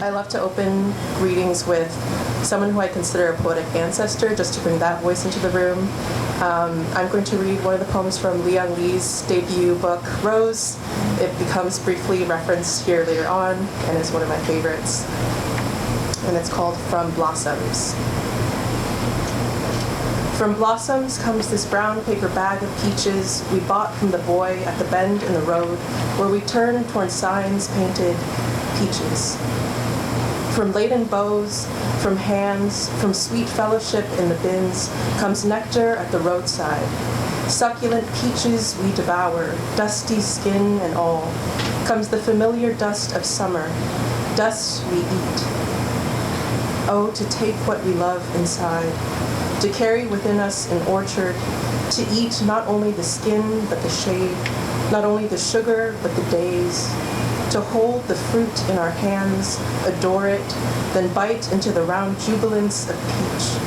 I love to open readings with someone who I consider a poetic ancestor, just to bring that voice into the room. I'm going to read one of the poems from Liang Li's debut book, Rose. It becomes briefly referenced here later on, and is one of my favorites. And it's called From Blossoms. From blossoms comes this brown paper bag of peaches we bought from the boy at the bend in the road, where we turned toward signs painted peaches. From laden bows, from hands, from sweet fellowship in the bins, comes nectar at the roadside. Succulent peaches we devour, dusty skin and all, comes the familiar dust of summer, dust we eat. Oh, to take what we love inside, to carry within us an orchard, to eat not only the skin but the shade, not only the sugar but the days, to hold the fruit in our hands, adore it, then bite into the round jubilance of peach.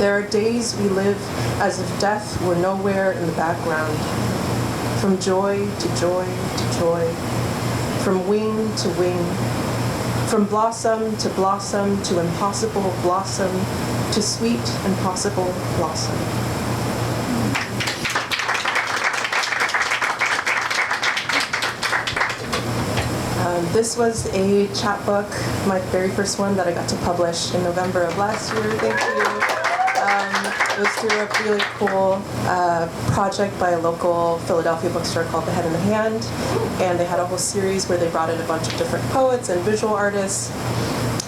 There are days we live as if death were nowhere in the background, from joy to joy to joy, from wing to wing, from blossom to impossible blossom, to sweet impossible blossom. This was a chapbook, my very first one that I got to publish in November of last year. Thank you. It was through a really cool project by a local Philadelphia bookstore called The Head in the Hand, and they had a whole series where they brought in a bunch of different poets and visual artists.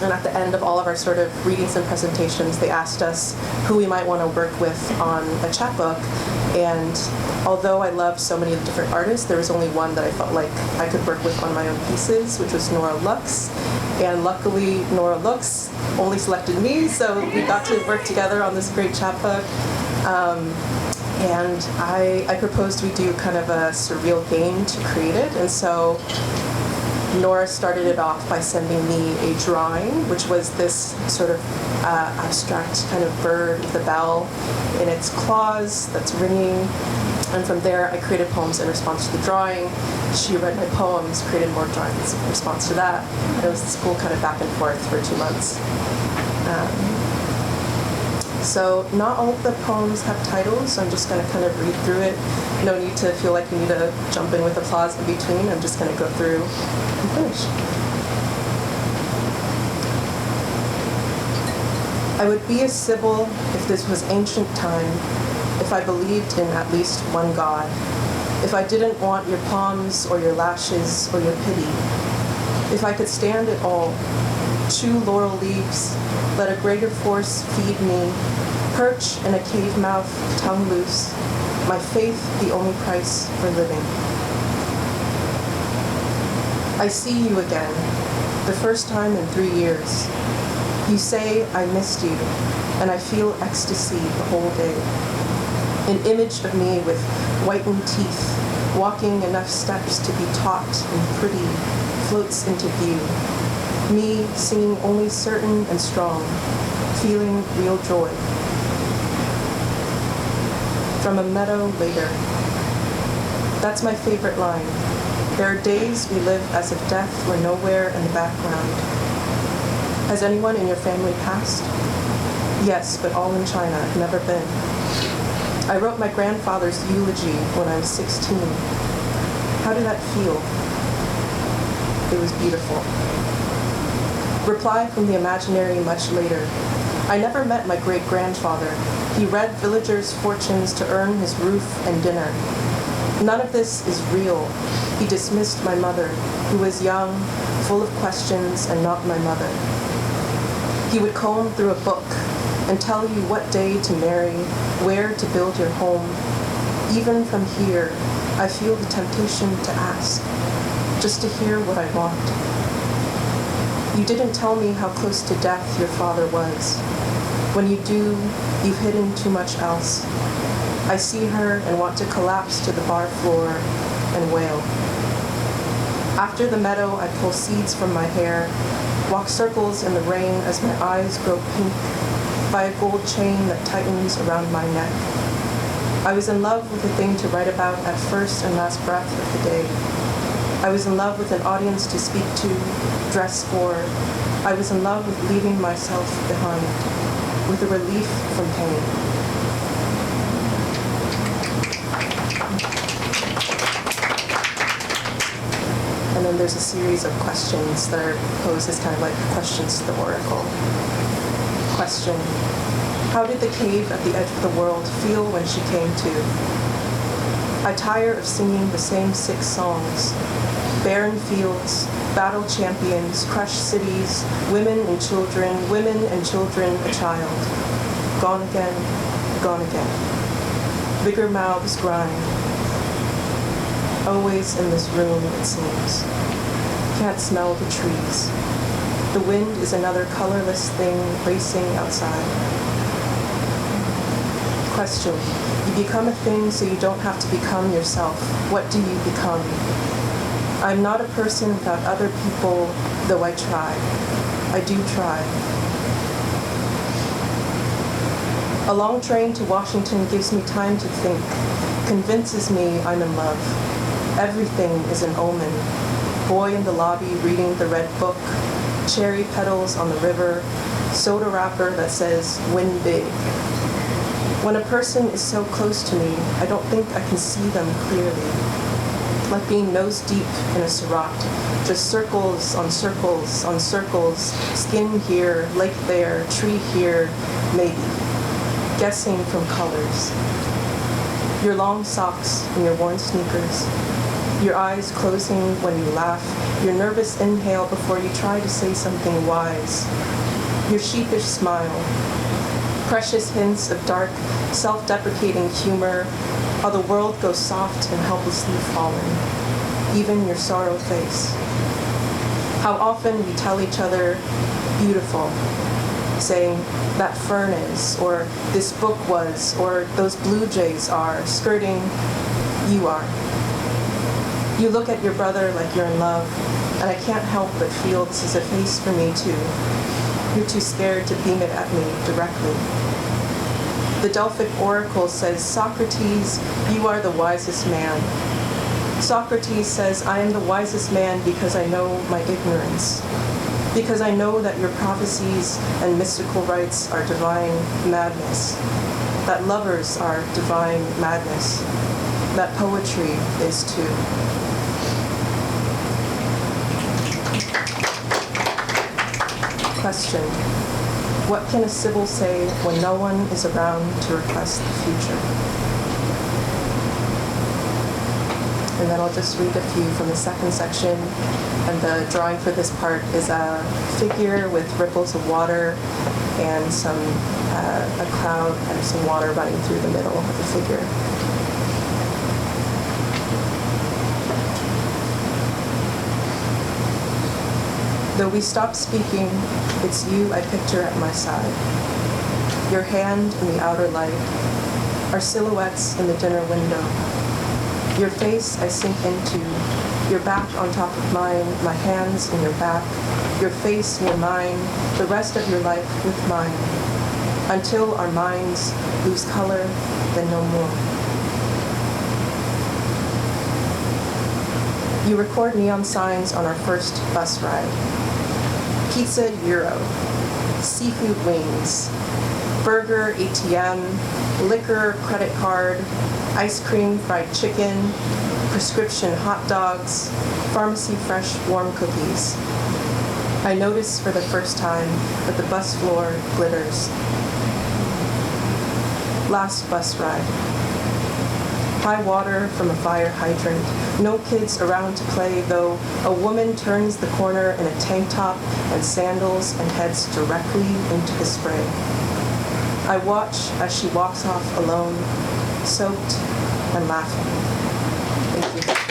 And at the end of all of our sort of readings and presentations, they asked us who we might want to work with on a chapbook. And although I loved so many of the different artists, there was only one that I felt like I could work with on my own pieces, which was Nora Lux. And luckily, Nora Lux only selected me, so we got to work together on this great chapbook. And I proposed we do kind of a surreal game to create it. And so Nora started it off by sending me a drawing, which was this sort of abstract kind of bird with a bell in its claws that's ringing. And from there, I created poems in response to the drawing. She read my poems, created more drawings in response to that. And it was this cool kind of back and forth for 2 months. So not all of the poems have titles, so I'm just going to kind of read through it. No need to feel like you need to jump in with applause in between. I'm just going to go through and finish. I would be a Sibyl if this was ancient time, if I believed in at least one God, if I didn't want your palms or your lashes or your pity, if I could stand it all, chew laurel leaves, let a greater force feed me, perch in a cave mouth, tongue loose, my faith the only price for living. I see you again, the first time in 3 years. You say I missed you, and I feel ecstasy the whole day. An image of me with whitened teeth, walking enough steps to be taut and pretty, floats into view. Me singing only certain and strong, feeling real joy. From a meadow later. That's my favorite line. There are days we live as if death were nowhere in the background. Has anyone in your family passed? Yes, but all in China. I've never been. I wrote my grandfather's eulogy when I was 16. How did that feel? It was beautiful. Reply from the imaginary much later. I never met my great-grandfather. He read villagers' fortunes to earn his roof and dinner. None of this is real. He dismissed my mother, who was young, full of questions, and not my mother. He would comb through a book and tell you what day to marry, where to build your home. Even from here, I feel the temptation to ask, just to hear what I want. You didn't tell me how close to death your father was. When you do, you've hidden too much else. I see her and want to collapse to the bar floor and wail. After the meadow, I pull seeds from my hair, walk circles in the rain as my eyes grow pink by a gold chain that tightens around my neck. I was in love with the thing to write about at first and last breath of the day. I was in love with an audience to speak to, dress for. I was in love with leaving myself behind, with a relief from pain. And then there's a series of questions that are posed as kind of like questions to the oracle. Question: how did the cave at the edge of the world feel when she came to? I tire of singing the same 6 songs. Barren fields, battle champions, crushed cities, women and children, a child. Gone again, gone again. Bigger mouths grind. Always in this room, it seems. Can't smell the trees. The wind is another colorless thing racing outside. Question: you become a thing so you don't have to become yourself. What do you become? I'm not a person without other people, though I try. I do try. A long train to Washington gives me time to think, convinces me I'm in love. Everything is an omen. Boy in the lobby reading the red book, cherry petals on the river, soda wrapper that says, win big. When a person is so close to me, I don't think I can see them clearly. Like being nose deep in a Syrah, just circles on circles on circles, skin here, lake there, tree here, maybe. Guessing from colors. Your long socks and your worn sneakers. Your eyes closing when you laugh. Your nervous inhale before you try to say something wise. Your sheepish smile. Precious hints of dark, self-deprecating humor, how the world goes soft and helplessly fallen, even your sorrow face. How often we tell each other, beautiful, saying, that fern is, or this book was, or those blue jays are, skirting, you are. You look at your brother like you're in love, and I can't help but feel this is a face for me too. You're too scared to beam it at me directly. The Delphic oracle says, Socrates, you are the wisest man. Socrates says, I am the wisest man because I know my ignorance. Because I know that your prophecies and mystical rites are divine madness. That lovers are divine madness. That poetry is too. Question: what can a Sybil say when no one is around to request the future? And then I'll just read a few from the second section. And the drawing for this part is a figure with ripples of water and a cloud and some water running through the middle of the figure. Though we stop speaking, it's you I picture at my side. Your hand in the outer light, our silhouettes in the dinner window. Your face I sink into, your back on top of mine, my hands in your back, your face near mine, the rest of your life with mine, until our minds lose color, then no more. You record neon signs on our first bus ride. Pizza Euro, seafood wings, burger ATM, liquor credit card, ice cream fried chicken, prescription hot dogs, pharmacy fresh warm cookies. I notice for the first time that the bus floor glitters. Last bus ride. High water from a fire hydrant. No kids around to play, though a woman turns the corner in a tank top and sandals and heads directly into the spray. I watch as she walks off alone, soaked and laughing. Thank you.